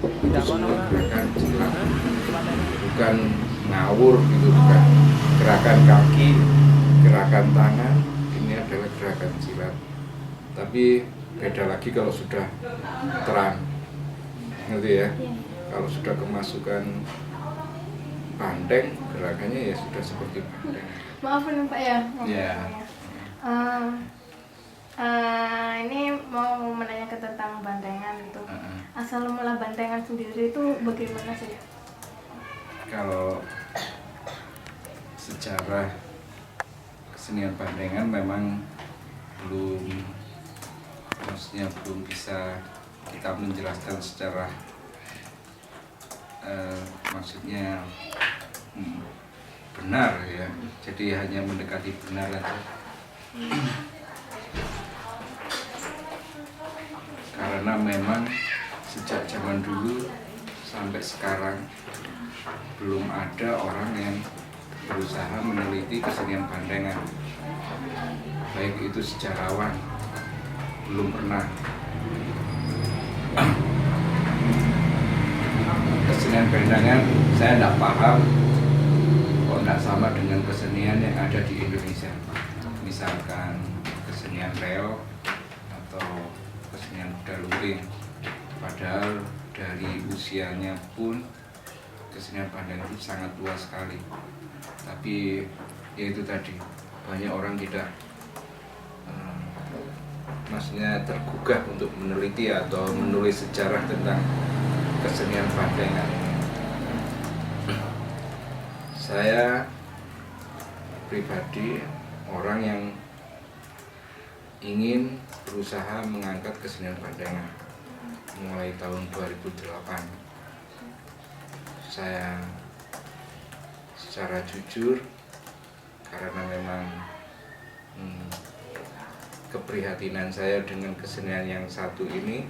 Gerakan silat bukan ngawur gitu, bukan gerakan kaki, gerakan tangan, ini adalah gerakan silat. Tapi beda lagi kalau sudah terang, ngerti ya? Kalau sudah kemasukan banteng, gerakannya ya sudah seperti banteng. Maafin Pak ya. Ya. Ini mau menanyakan tentang bantengan itu. Asal mula bantengan sendiri itu bagaimana sih? Kalau secara kesenian bantengan memang belum bisa kita menjelaskan secara maksudnya benar ya. Jadi hanya mendekati benar aja. Karena memang sejak zaman dulu sampai sekarang belum ada orang yang berusaha meneliti kesenian bantengan, baik itu sejarawan, belum pernah. Kesenian bantengan saya tidak paham kok tidak sama dengan kesenian yang ada di Indonesia, misalkan kesenian reog atau kesenian kuda lumping. Padahal dari usianya pun kesenian bantengan itu sangat luas sekali. Tapi ya itu tadi, banyak orang tidak maksudnya tergugah untuk meneliti atau menulis sejarah tentang kesenian bantengan. Saya pribadi orang yang ingin berusaha mengangkat kesenian bantengan mulai tahun 2008. Saya secara jujur, karena memang keprihatinan saya dengan kesenian yang satu ini,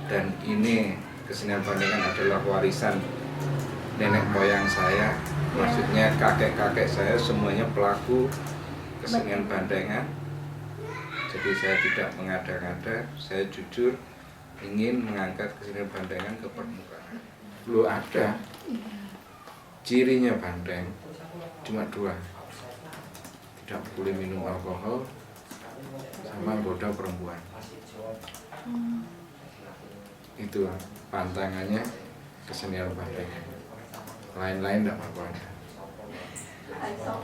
dan ini kesenian bantengan adalah warisan nenek moyang saya, maksudnya kakek-kakek saya semuanya pelaku kesenian bantengan. Jadi saya tidak mengada-ngada, saya jujur ingin mengangkat kesenian bantengan ke permukaan. Lu ada cirinya banteng cuma dua, tidak boleh minum alkohol sama goda perempuan. Itu pantangannya kesenian bantengan. Lain-lain tidak apa-apa.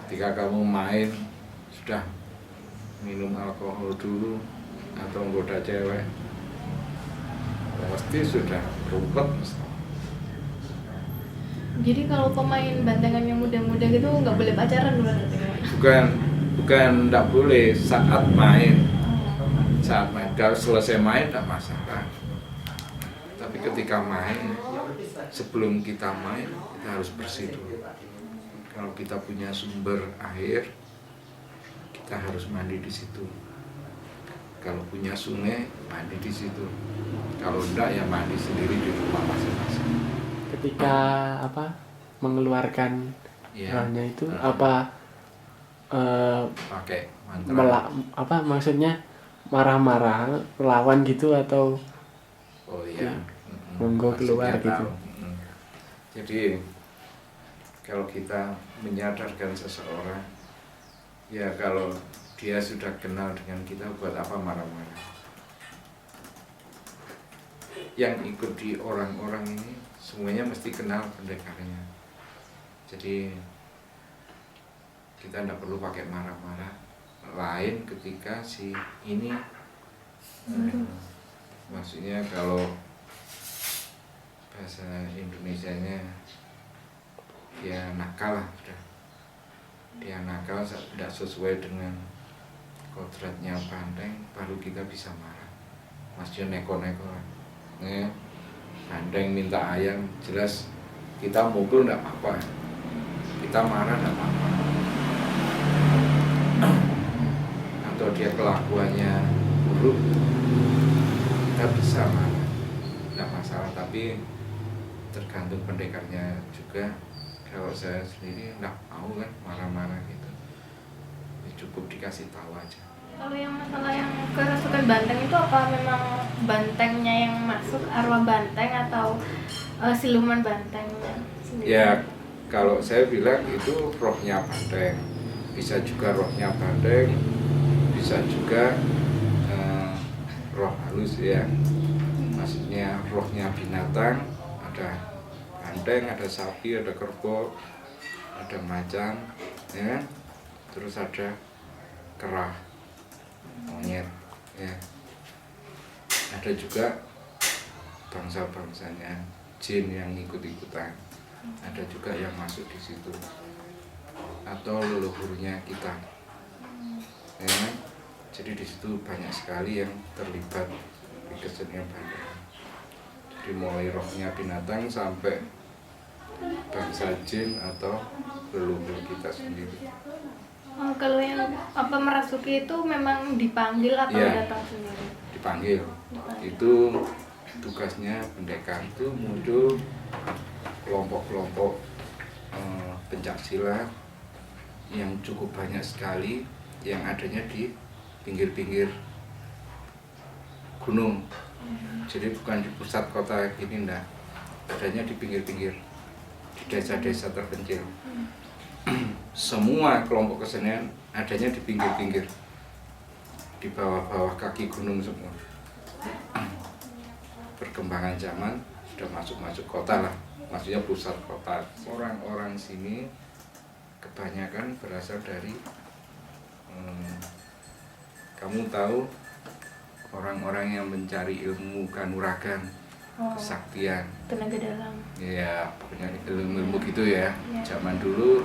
Ketika kamu main sudah minum alkohol dulu atau goda cewek, pasti sudah rumpet. Jadi kalau pemain bantengan yang muda-muda gitu nggak boleh pacaran dulu? Bukan tidak boleh saat main. Kalau selesai main tidak masalah. Tapi ketika main, sebelum kita main, kita harus bersih dulu. Kalau kita punya sumber air, kita harus mandi di situ. Kalau punya sungai, mandi di situ. Kalau enggak ya mandi sendiri di rumah masing-masing. Ketika mengeluarkan rohnya itu pakai mantra. Maksudnya marah-marah melawan gitu atau monggo keluar gitu. Jadi kalau kita menyadarkan seseorang, ya kalau dia sudah kenal dengan kita, buat apa marah-marah? yang ikut di orang-orang ini semuanya mesti kenal pendekarnya. Jadi kita tidak perlu pakai marah-marah. Lain ketika si ini maksudnya kalau bahasa Indonesianya dia nakal lah, udah. Dia nakal tidak sesuai dengan kodratnya Banteng, baru kita bisa marah. Masih neko-neko lah. Banteng minta ayam, jelas kita mukul tidak apa-apa, kita marah tidak apa-apa. Atau dia kelakuannya buruk, kita bisa marah, tidak masalah. Tapi tergantung pendekarnya juga. Kalau saya sendiri nggak mau kan marah-marah gitu, ya cukup dikasih tahu aja. Kalau yang masalah yang kerasukan banteng itu apa memang bantengnya yang masuk, arwah banteng, atau siluman bantengnya sendiri? Ya kalau saya bilang itu rohnya banteng, bisa juga rohnya banteng, bisa juga roh halus ya, maksudnya rohnya binatang. Ada banteng, ada sapi, ada kerbau, ada macan, ya. Terus ada kerah, monyet, ya. Ada juga bangsa-bangsanya jin yang ikut-ikutan. Ada juga yang masuk di situ. Atau leluhurnya kita. Ya. Jadi di situ banyak sekali yang terlibat di kesenian Banteng. Jadi mulai rohnya binatang sampai bangsa jin atau leluhur kita sendiri. Oh, kalau yang apa merasuki itu memang dipanggil atau Ya, datang sendiri? dipanggil. Itu tugasnya pendekar, itu muncul kelompok-kelompok pencaksilat yang cukup banyak sekali, yang adanya di pinggir-pinggir gunung. Jadi bukan di pusat kota gini, enggak, adanya di pinggir-pinggir, di desa-desa terpencil. Semua kelompok kesenian adanya di pinggir-pinggir, di bawah-bawah kaki gunung semua. Perkembangan zaman sudah masuk kota lah, maksudnya pusat kota. Orang-orang sini kebanyakan berasal dari kamu tahu orang-orang yang mencari ilmu kanuragan, kesaktian, tenaga dalam. ya punya ilmu gitu ya. Zaman dulu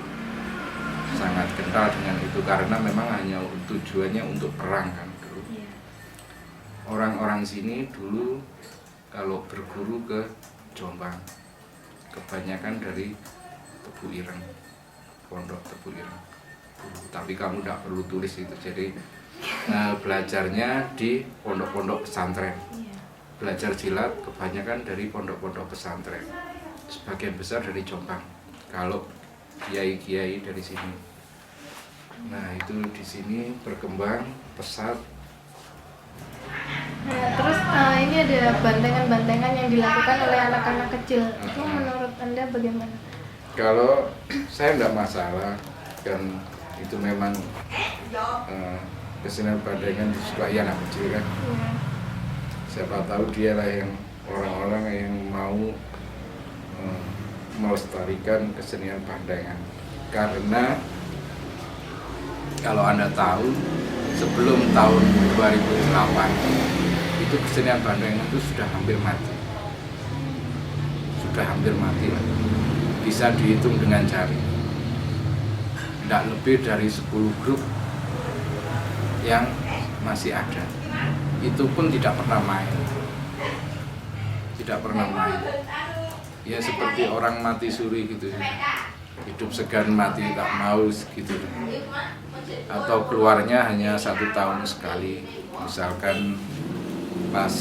sangat kental dengan itu karena memang hanya tujuannya untuk perang kan dulu. Orang-orang sini dulu kalau berguru ke Jombang kebanyakan dari Tebu Ireng, pondok Tebu Ireng. Tapi kamu tidak perlu tulis itu, jadi belajarnya di pondok-pondok pesantren. Belajar silat kebanyakan dari pondok-pondok pesantren, sebagian besar dari Jombang kalau kiai-kiai dari sini. Nah itu di sini berkembang pesat. Nah, terus ini ada bantengan-bantengan yang dilakukan oleh anak-anak kecil. Itu menurut Anda bagaimana? Kalau saya tidak masalah, kan itu memang kesenian bandengan disukai anak kecil kan. Siapa tahu dialah yang orang-orang yang mau melestarikan kesenian bandengan. Karena kalau Anda tahu, sebelum tahun 2008 itu kesenian bandengan itu sudah hampir mati. Sudah hampir mati lah. Bisa dihitung dengan jari. Tidak lebih dari 10 grup yang masih ada. Itu pun tidak pernah main. Tidak pernah main. Ya seperti orang mati suri gitu. Hidup segan mati tak mau gitu. Atau keluarnya hanya 1 tahun sekali. Misalkan pas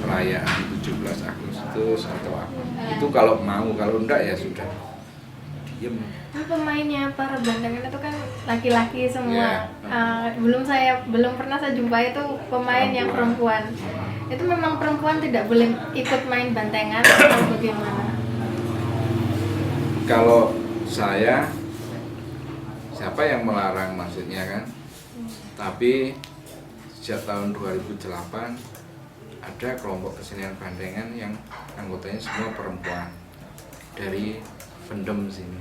perayaan 17 Agustus atau apa. Itu kalau mau, kalau enggak ya sudah diem. Pemainnya para bandengan itu kan laki-laki semua. Belum pernah saya jumpai itu pemain yang perempuan. Itu memang perempuan tidak boleh ikut main bantengan atau bagaimana? Kalau saya, siapa yang melarang maksudnya kan? Tapi sejak tahun 2008 ada kelompok kesenian bandengan yang anggotanya semua perempuan dari Vendem sini.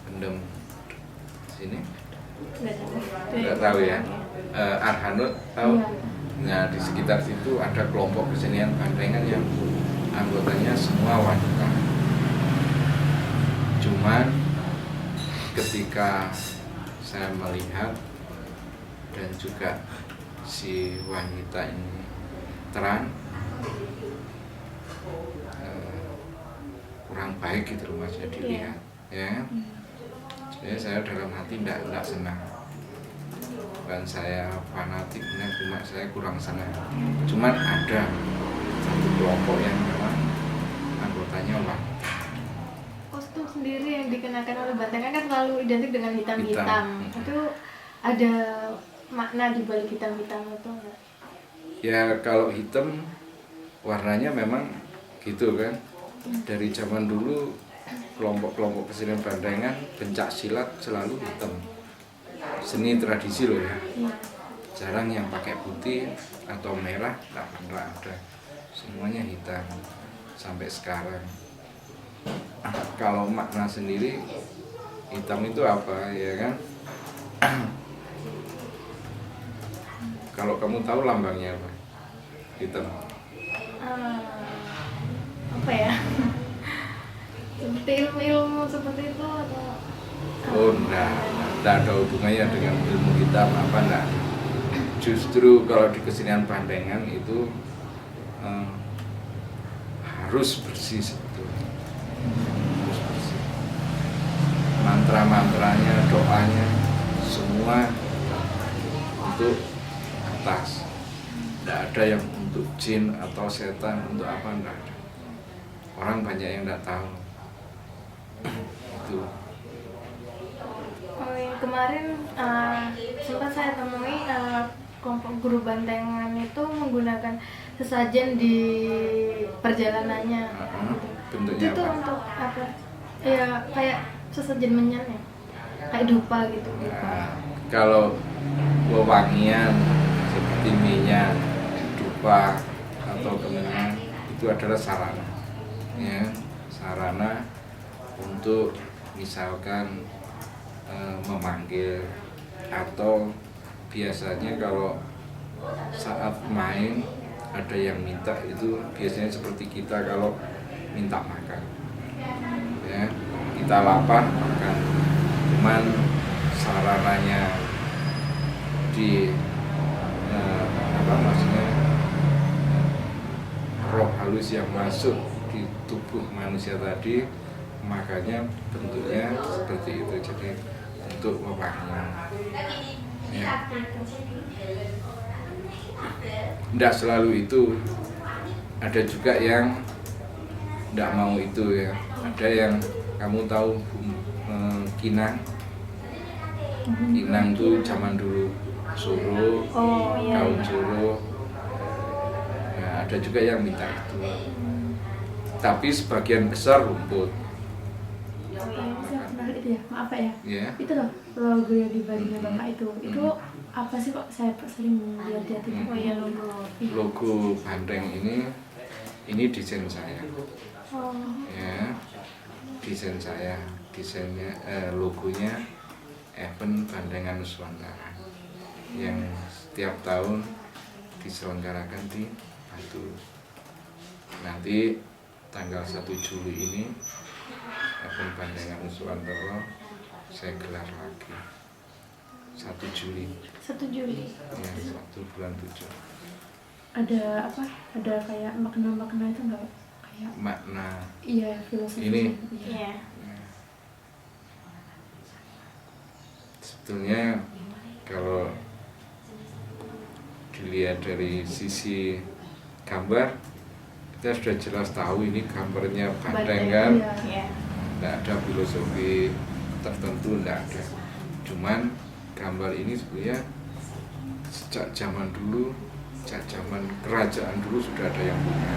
Vendem sini? Nggak tahu ya. Arhanut tahu? Nah, di sekitar situ ada kelompok kesenian bandengan yang anggotanya semua wanita. Cuman ketika saya melihat dan juga si wanita ini terang, kurang baik gitu loh Mas ya dilihat, ya. Jadi saya dalam hati tidak senang. Dan saya fanatiknya, cuma saya kurang senang. Cuman ada satu kelompok yang memang anggotanya wanita. Kostum sendiri yang dikenakan oleh bantengan kan selalu identik dengan hitam-hitam. Hitam. Itu ada makna di balik hitam-hitam itu enggak? Ya kalau hitam warnanya memang gitu kan. Dari zaman dulu kelompok-kelompok kesenian bandengan pencak silat selalu hitam. Seni tradisi loh ya. Jarang yang pakai putih atau merah, tak ada. Semuanya hitam sampai sekarang. Kalau makna sendiri hitam itu apa ya kan? Kalau kamu tahu lambangnya apa? Hitam. Apa ya? Seperti ilmu-ilmu seperti itu atau? Oh enggak ada hubungannya dengan ilmu hitam apa enggak. Justru kalau di kesenian bandengan itu harus bersih sebetulnya. Harus bersih. Mantra-mantranya, doanya semua untuk atas. Tidak ada yang untuk jin atau setan, untuk apa enggak ada. Orang banyak yang tidak tahu. Itu. Oh, yang kemarin sempat saya temui kelompok guru bantengan itu menggunakan sesajen di perjalanannya. Bentuknya Itu apa? untuk apa? Ya kayak sesajen menyan ya, kayak dupa gitu. Nah, kalau wewangian seperti minyak, dupa atau kemenyan itu adalah sarana, ya, sarana untuk misalkan memanggil, atau biasanya kalau saat main ada yang minta, itu biasanya seperti kita kalau minta makan, ya, kita lapar makan. Cuman sarananya di maksudnya roh halus yang masuk di tubuh manusia tadi, makanya bentuknya seperti itu, jadi untuk mewangi. Ya. Tidak selalu itu, ada juga yang tidak mau itu ya. Ada yang kamu tahu kinang. Kinang itu zaman dulu suruh, daun suruh. Nah, ada juga yang minta itu. Tapi sebagian besar rumput. Saya pernah itu ya, maaf Pak ya. Yeah. Itu loh logo yang di bajunya Bapak itu. Itu apa sih kok saya sering lihat-lihat itu? Oh iya, logo. Logo Bandeng ini desain saya. Oh. Ya, desain saya, desainnya logonya event Bandengan Nuswantara yang setiap tahun diselenggarakan di Batu. Nanti tanggal 1 Juli ini event Bandengan Nuswantara saya gelar lagi 1 Juli. 1 Juli. Ya, 1 bulan 7. Ada apa? Ada kayak makna-makna itu enggak? Kayak Makna iya, filosofi. ini. Iya. Sebetulnya kalau dilihat dari sisi gambar, kita sudah jelas tahu ini gambarnya Bandeng kan. Iya. Tidak ada filosofi tertentu, tidak ada. Cuman gambar ini sebenarnya sejak zaman dulu, sejak zaman kerajaan dulu sudah ada yang punya.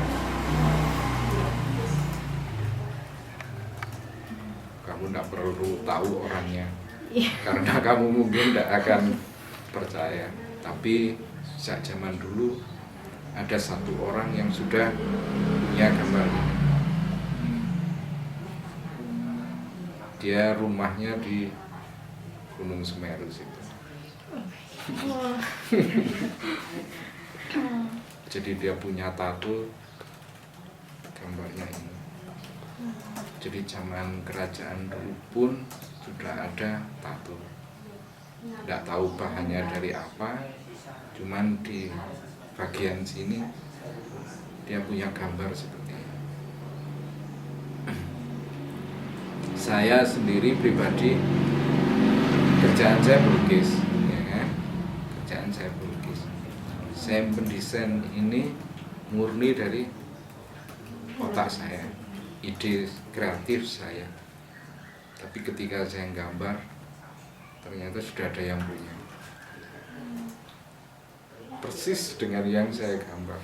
Kamu tidak perlu tahu orangnya, karena kamu mungkin tidak akan percaya. Tapi sejak zaman dulu ada satu orang yang sudah punya gambar ini. Dia rumahnya di Gunung Semeru situ. Wah. Jadi dia punya tato gambarnya ini. Jadi zaman kerajaan dulu pun sudah ada tato. Tidak tahu bahannya dari apa, cuman di bagian sini dia punya gambar seperti ini. Saya sendiri pribadi kerjaan saya pelukis, ya kan? Kerjaan saya pelukis. Saya mendesain ini murni dari otak saya, ide kreatif saya. Tapi ketika saya gambar, ternyata sudah ada yang punya. Persis dengan yang saya gambar.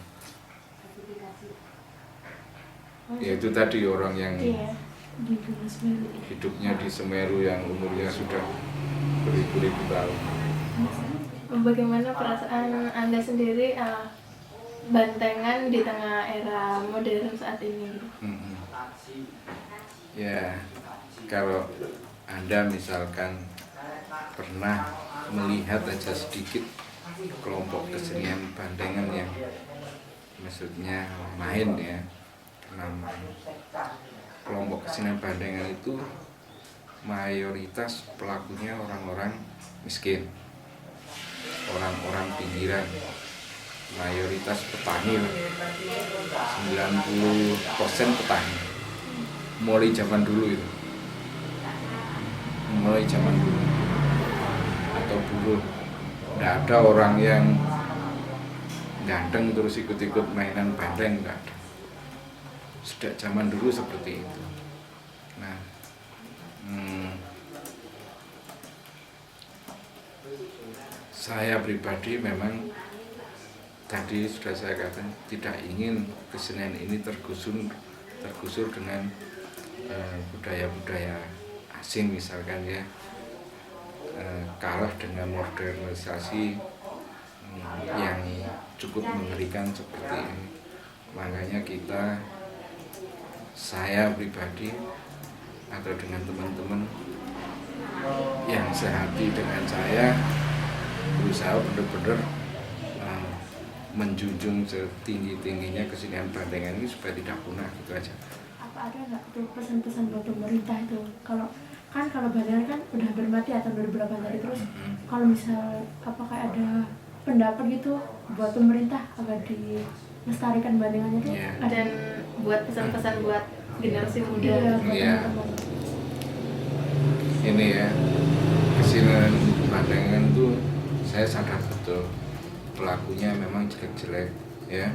Yaitu tadi orang yang Iya, di Gunung Semeru. hidupnya di Semeru yang umurnya sudah beribu-ribu tahun. Bagaimana perasaan Anda sendiri bantengan di tengah era modern saat ini? Mm-mm. Ya, kalau Anda misalkan pernah melihat aja sedikit kelompok kesenian bandengan yang maksudnya main ya, nama kelompok kesenian bandengan itu mayoritas pelakunya orang-orang miskin, orang-orang pinggiran, mayoritas petani, 90% petani. Mulai zaman dulu itu, mulai zaman dulu, atau buruh. Nggak ada orang yang ganteng terus ikut-ikut mainan bandeng, nggak ada. Sejak zaman dulu seperti itu. Nah, saya pribadi memang tadi sudah saya katakan tidak ingin kesenian ini tergusur dengan budaya-budaya asing misalkan ya, kalah dengan modernisasi yang cukup mengerikan seperti ini. Makanya saya pribadi atau dengan teman-teman yang sehati dengan saya berusaha benar-benar menjunjung setinggi-tingginya kesenian bandengan ini supaya tidak punah, gitu aja. Apa ada nggak tuh pesan-pesan buat pemerintah itu? Kalau bandengan kan udah bermati ya tahun 2008 tadi, terus kalau misal apakah ada pendapat gitu buat pemerintah agar dilestarikan bandengannya itu? Yeah. Dan buat pesan-pesan buat generasi muda. Iya, buat Iya. teman-teman. Ini ya, kesenian bandengan tuh saya sadar betul pelakunya memang jelek-jelek ya,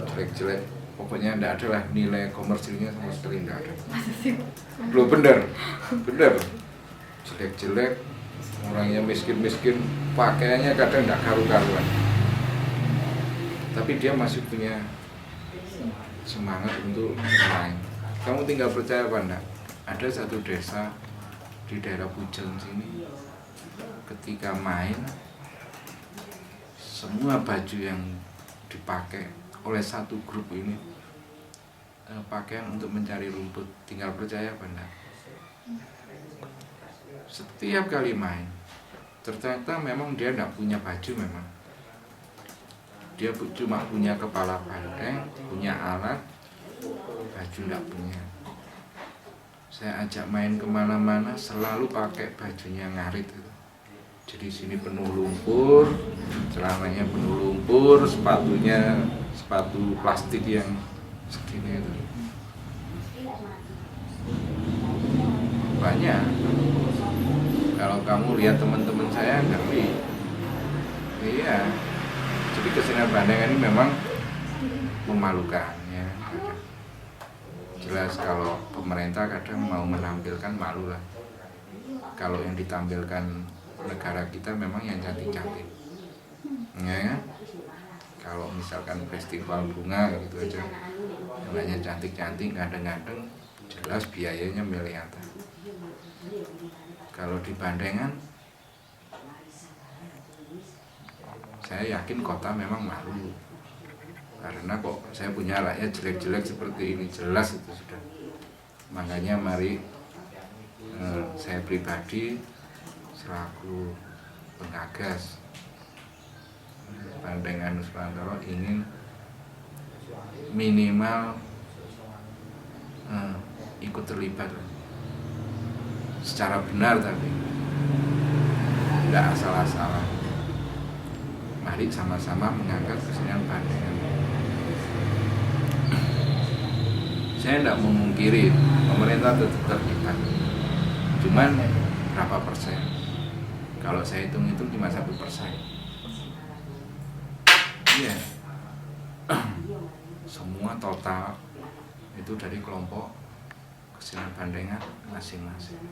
jelek-jelek, pokoknya tidak ada lah nilai komersilnya sama sekali, tidak ada. Belum bener jelek-jelek, orangnya miskin-miskin, pakaiannya kadang tidak karu-karuan, tapi dia masih punya semangat untuk main. Kamu tinggal percaya apa enggak, ada satu desa di daerah Pujon sini, ketika main semua baju yang dipakai oleh satu grup ini pakaian untuk mencari rumput. Tinggal percaya apa enggak, setiap kali main ternyata memang dia enggak punya baju, memang dia cuma punya kepala bandeng, punya alat, baju enggak punya. Saya ajak main kemana-mana selalu pakai bajunya ngarit itu. Jadi sini penuh lumpur, celananya penuh lumpur, sepatunya sepatu plastik yang segini itu. Banyak. Kalau kamu lihat teman-teman saya ngerti. Iya. Jadi kesenian bandengan ini memang memalukan ya. Jelas kalau pemerintah kadang mau menampilkan malu lah. Kalau yang ditampilkan negara kita memang yang cantik-cantik, ya. Kalau misalkan festival bunga gitu aja, namanya cantik-cantik, ganteng-ganteng, jelas biayanya miliaran. Kalau di bandengan, saya yakin kota memang malu, karena kok saya punya rakyat jelek-jelek seperti ini, jelas itu sudah. Makanya mari saya pribadi selaku pengagas Banteng Nuswantara ingin minimal ikut terlibat secara benar, tapi tidak asal-asalan. Mari sama-sama mengangkat kesenian Bandengan. Saya tidak memungkiri pemerintah tetap terlibat, cuman berapa persen? Kalau saya hitung-hitung cuma 1%. Iya, semua total itu dari kelompok kesenian Bandengan masing-masing.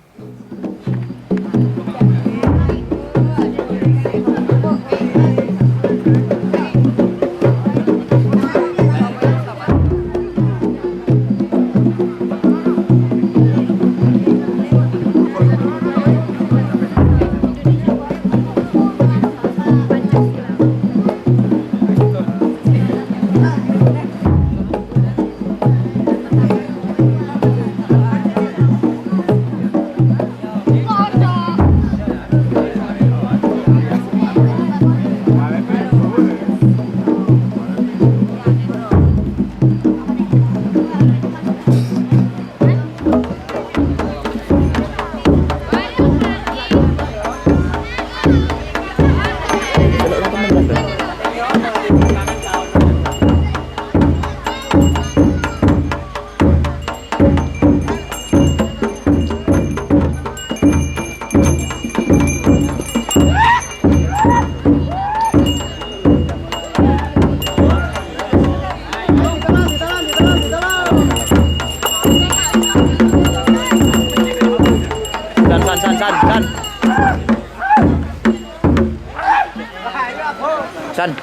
San.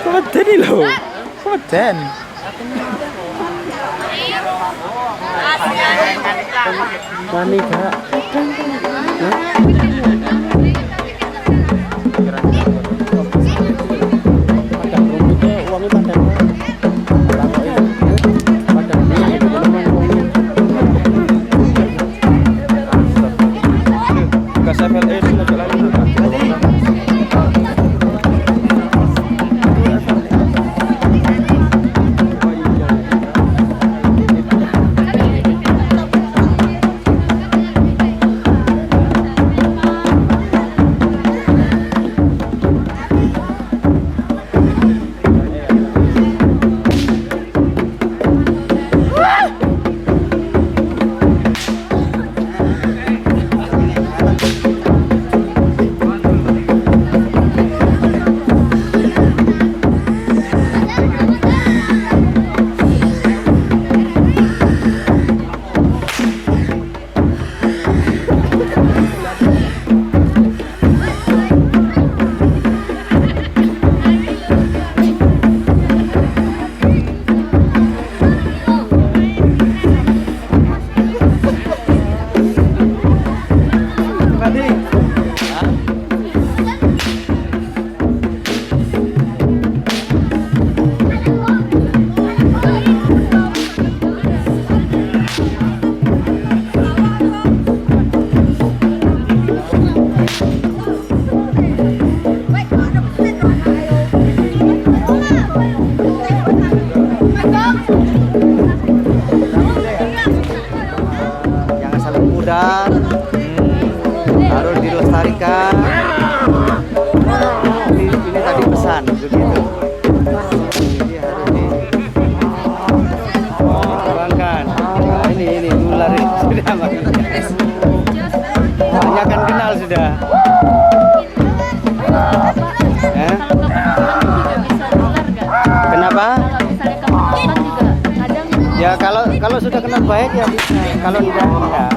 Kemeden ini loh. Kemeden. Wani Kak. Padang rumputnya uangnya padang. Padang ini memang uangnya. Gas FLE itu lagi lagi. Jangan saling pudar, harus dilestarikan. Ini tadi pesan begitu. Ini harus dikembangkan. Nah, ini ular ini sudah banyak kan kenal sudah. Kenapa? Ya kalau sudah kenal baik ya bisa. Kalau tidak ya.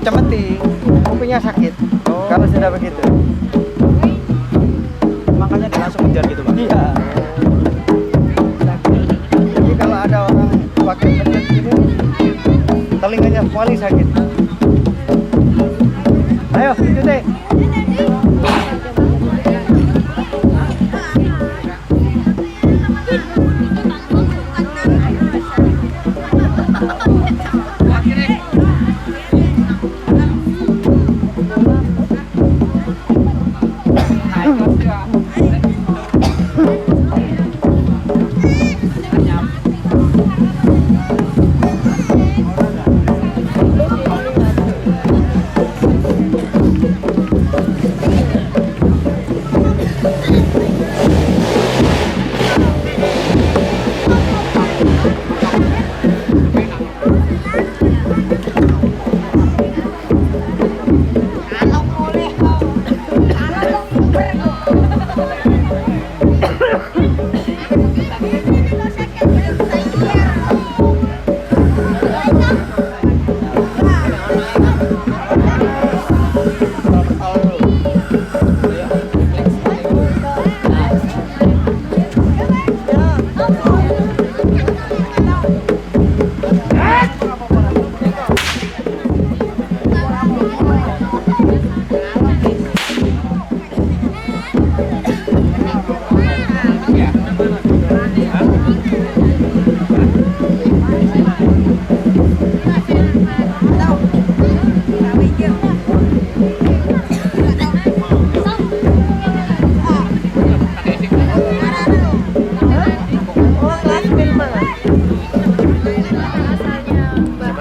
cemeti, kupingnya sakit. Kalau sudah begitu. Makanya dia langsung kejar gitu, Pak. Iya. Jadi kalau ada orang pakai headset gini, telinganya paling sakit. Ayo, itu deh.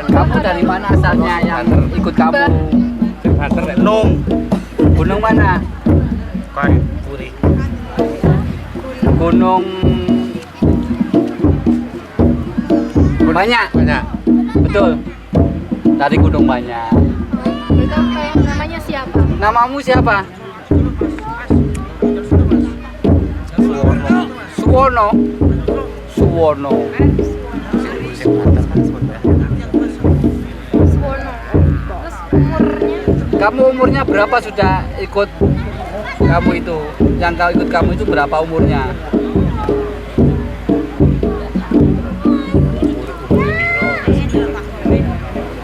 Kamu dari mana asalnya yang ikut kamu? Nung. Gunung mana? Kayak Puri. Gunung Banyak. Betul. Dari Gunung Banyak. Itu namanya siapa? Namamu siapa? Suwono. Suwono. Suwono. Terus umurnya? Kamu umurnya berapa sudah ikut kamu itu? Yang kau ikut kamu itu berapa umurnya?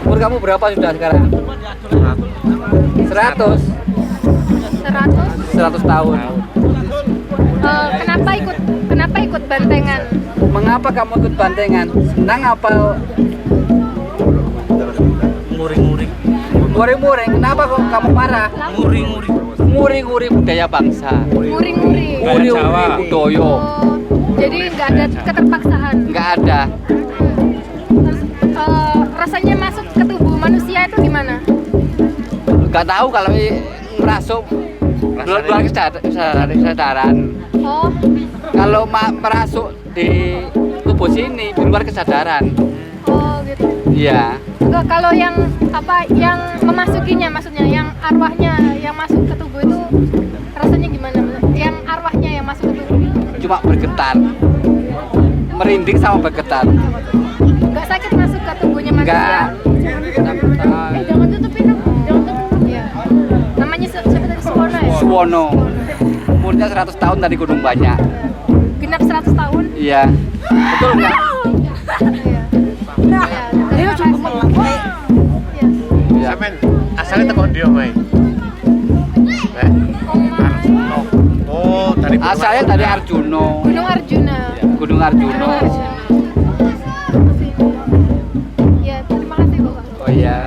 Umur kamu berapa sudah sekarang? 100. 100 tahun. Kenapa ikut bantengan? Mengapa kamu ikut bantengan? Senang apa? Muring-muring. Muring-muring. Kenapa kok kamu marah? Muring-muring. Muring-muring budaya bangsa. Muring-muring. Muring-muring Jawa. budaya. Oh, jadi nggak ada keterpaksaan. Nggak ada. Terus rasanya masuk ke tubuh manusia itu gimana? Nggak tahu kalau merasuk luar kesadaran. Oh, Kalau merasuk di tubuh sini di luar kesadaran. oh gitu. Iya. Kalau yang apa yang memasukinya, maksudnya yang arwahnya yang masuk ke tubuh itu rasanya gimana? Yang arwahnya yang masuk ke tubuh Cuma bergetar. Merinding sama bergetar. nggak sakit masuk ke tubuhnya manusia? Nggak. Jangan tutupin dong, jangan tutup. Iya. Namanya siapa tadi, Suwono ya? Suwono. Umurnya 100 tahun dari Gunung Banyak. Genap 100 tahun. Iya. Betul nggak? Iya. Iya. Terima kasih. Iya. Iya. Sampeyan asalnya teko ndi, Mai? Oh, dari Asalnya dari Arjuno. Gunung Arjuna. Gunung Arjuno. Gunung Arjuna. Iya, terima kasih Bapak. Oh iya.